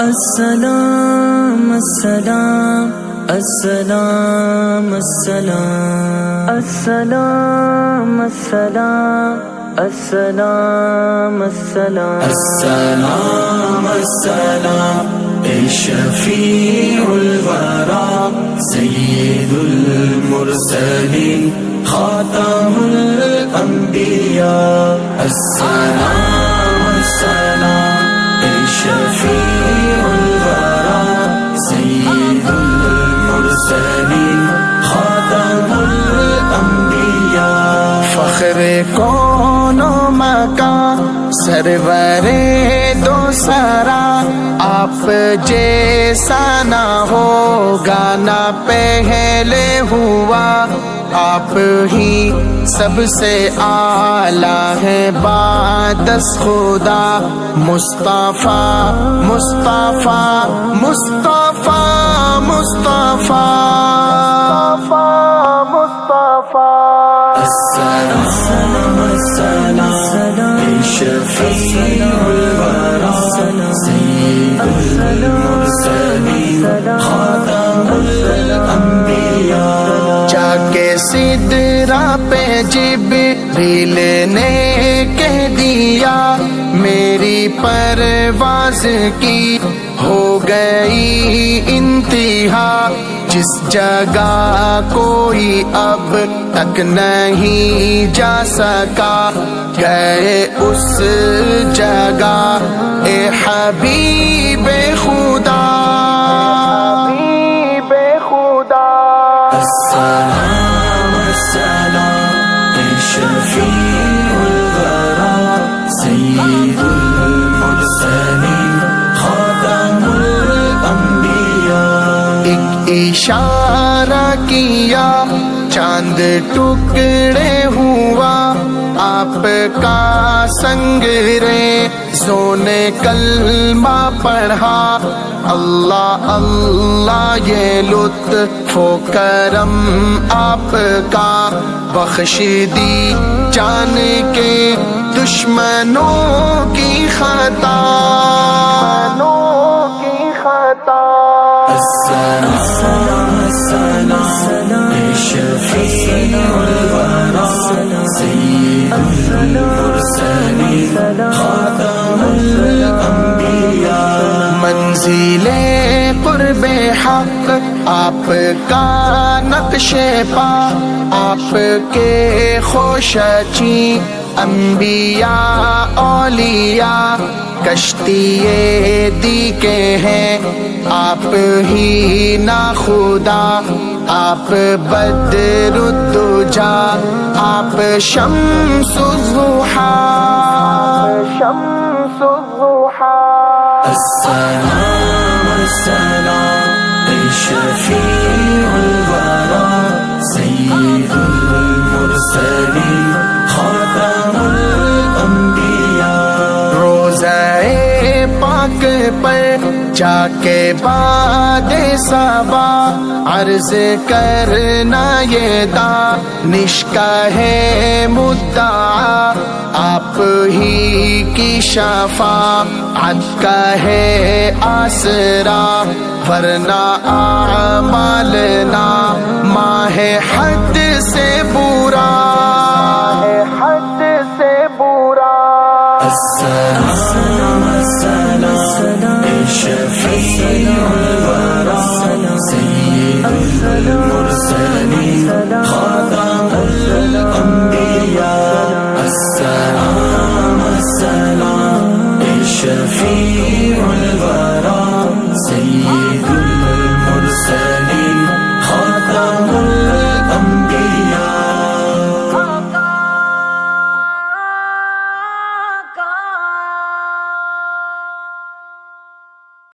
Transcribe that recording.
السلام السلام السلام السلام السلام السلام السلام السلام السلام السلام اے شفیع الورا سید المرسلین خاتم الانبیاء السلام السلام اے شفیع الورا سید المرسلین خاتم الانبیاء فخر کون و مکان سرور دو سرا آپ جیسا نہ ہوگا نہ پہلے ہوا آپ ہی سب سے اعلیٰ ہے بعد از خدا مصطفیٰ مصطفیٰ مصطفیٰ مصطفیٰ مصطفیٰ السلام السلام اے شفیع الورا سید المرسلین خاتم الانبیاء جا کے سدرا پہ جبریل نے کہہ دیا میری پرواز کی ہو گئی انتہا جس جگہ کوئی اب تک نہیں جا سکا گئے اس جگہ اے حبیب خدا حبیب خدا السلام السلام اے شفیع الورا سید المرسلین خاتم الانبیاء ایک اشارہ کیا چاند ٹکڑے ہوا آپ کا سنگ ریزوں نے کلمہ پڑھا اللہ اللہ یہ لطف و کرم آپ کا بخش دی جان کے دشمنوں کی خطا السلام السلام اے شفیع الورا سید المرسلین خاتم الانبیاء منزل قرب حق آپ کا نقش پا آپ کے خوشچی انبیاء اولیاء کشتی دی کے ہیں آپ ہی ناخدا آپ بدر الدجا آپ شمس الضحیٰ السلام السلام اے شفیع الورا سید المرسلین خاتم الانبیاء روزہ پاک پر جا کے بعد صبا عرض کرنا یہ دانش کا ہے مدعا آپ ہی کی شفاعت کا ہے آسرا ورنہ اعمال ماہ حد سے برا السلام